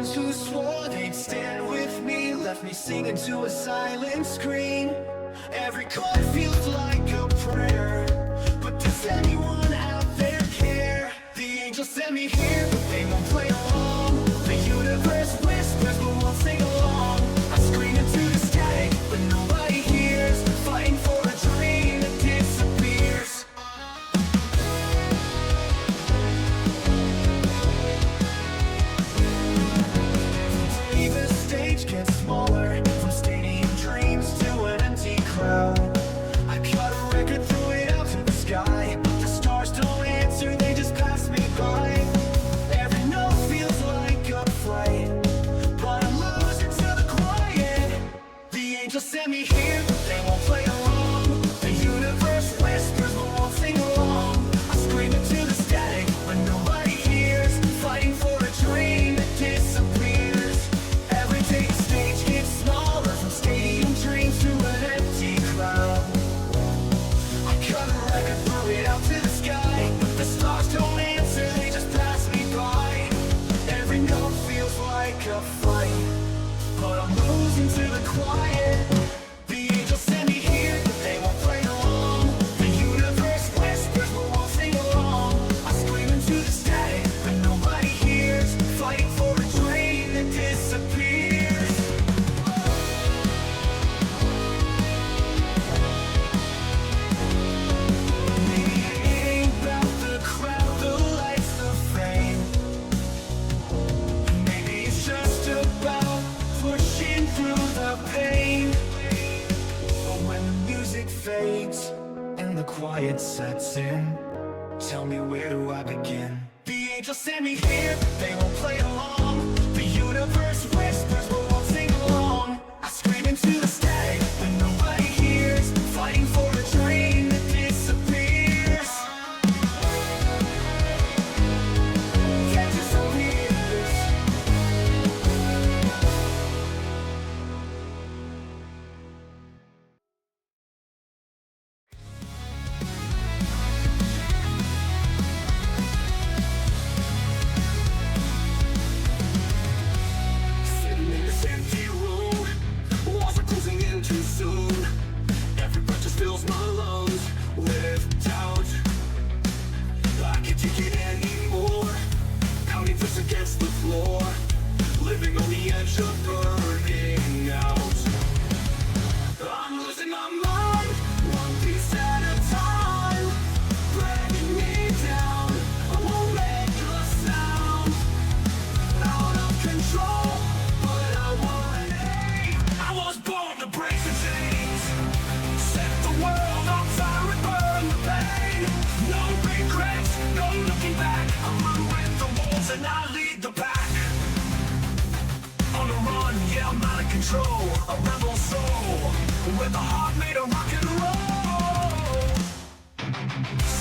ones who swore they'd stand with me left me singing to a silent screen. Every chord feels like a prayer, but does anyone out there care? The angels sent me here, but they won't play along. The universe whispers but won't sing along. I scream into the static, but nobody hears. Fighting for a dream that disappears. Even stage gets smaller, from stadium dreams to an empty crowd. I cut a record, threw it out to the sky. The stars don't answer, they just pass me by. Every note feels like a fight, but I'm losing to the quiet. The angels sent me here, but they won't play along. The universe whispers but won't sing along. I scream into the static, but nobody hears. Fighting for a dream that disappears. Every day the stage gets smaller, from stadium dreams to an empty crowd. I cut a record, threw it out to the sky. The stars don't answer, they just pass me by. Every note feels like a fight, but I'm losing to the quiet. The angels send me here, but they won't play along. The universe whispers but won't sing along. I scream into the static, but nobody hears. Fighting for a dream that disappears. Maybe it ain't about the crowd, the lights, the fame. Maybe it's just about pushing through the pain. But when the music fades and the quiet sets in, tell me, where do I begin? The angels sent me here, but they won't play along. The universe whispers but won't sing along. I scream into the static, but nobody hears. Fighting for a dream that disappears. That disappears. Sitting in this empty room, walls are closing in too soon. Every breath just fills my lungs with doubt. I can't take it anymore, pounding fists against the floor, living on the edge of burning out. I'm losing my mind, one piece at a time, breaking me down. I won't make a sound. Out of control, but I won't aim. I was born to break the chains, set the world on fire and burn the pain. No regrets, no looking back. I run with the wolves and I lead the pack. On the run, yeah, I'm out of control. A rebel soul with a heart made of rock and roll.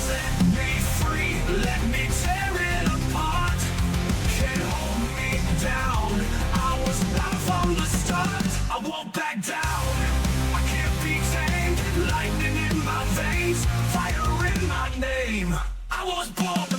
Set me free, let me tear it apart. Can't hold me down, I was not from the start. I won't back down, I can't be tamed. Lightning in my veins, fire in my name. I was born to